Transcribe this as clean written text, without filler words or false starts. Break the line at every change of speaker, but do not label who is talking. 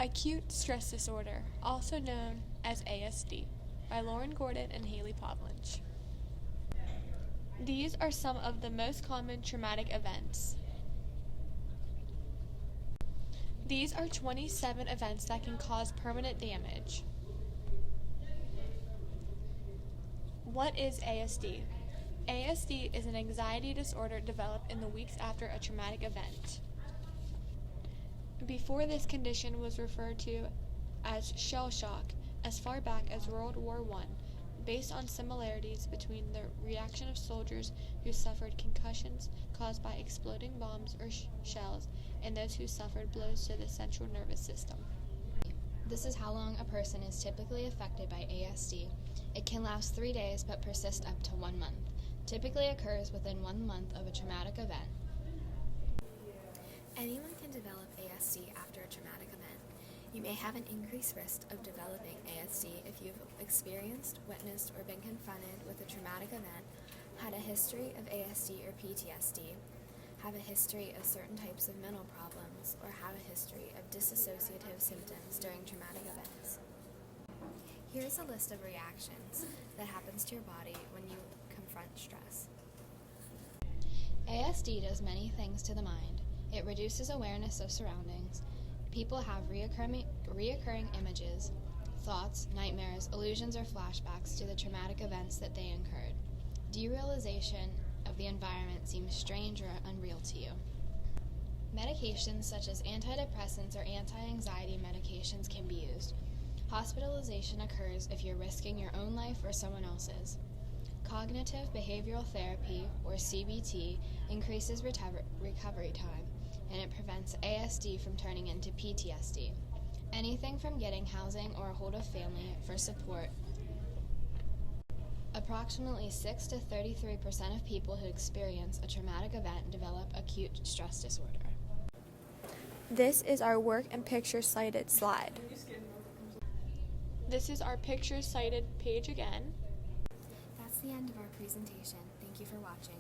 Acute stress disorder, also known as ASD, by Lauren Gordon and Hayley. These are some of the most common traumatic events. These are 27 events that can cause permanent damage. What is ASD? ASD is an anxiety disorder developed in the weeks after a traumatic event. Before, this condition was referred to as shell shock as far back as World War I, based on similarities between the reaction of soldiers who suffered concussions caused by exploding bombs or shells and those who suffered blows to the central nervous system.
This is how long a person is typically affected by ASD. It can last 3 days but persist up to 1 month. Typically occurs within 1 month of a traumatic event.
Anyone can develop ASD after a traumatic event. You may have an increased risk of developing ASD if you've experienced, witnessed, or been confronted with a traumatic event, had a history of ASD or PTSD, have a history of certain types of mental problems, or have a history of dissociative symptoms during traumatic events. Here's a list of reactions that happens to your body when you confront stress.
ASD does many things to the mind. It reduces awareness of surroundings. People have reoccurring images, thoughts, nightmares, illusions, or flashbacks to the traumatic events that they incurred. Derealization of the environment seems strange or unreal to you. Medications such as antidepressants or anti-anxiety medications can be used. Hospitalization occurs if you're risking your own life or someone else's. Cognitive behavioral therapy, or CBT, increases recovery time, and it prevents ASD from turning into PTSD. Anything from getting housing or a hold of family for support. Approximately 6 to 33% of people who experience a traumatic event develop acute stress disorder.
This is our work and picture cited slide. This is our picture cited page again.
That's the end of our presentation. Thank you for watching.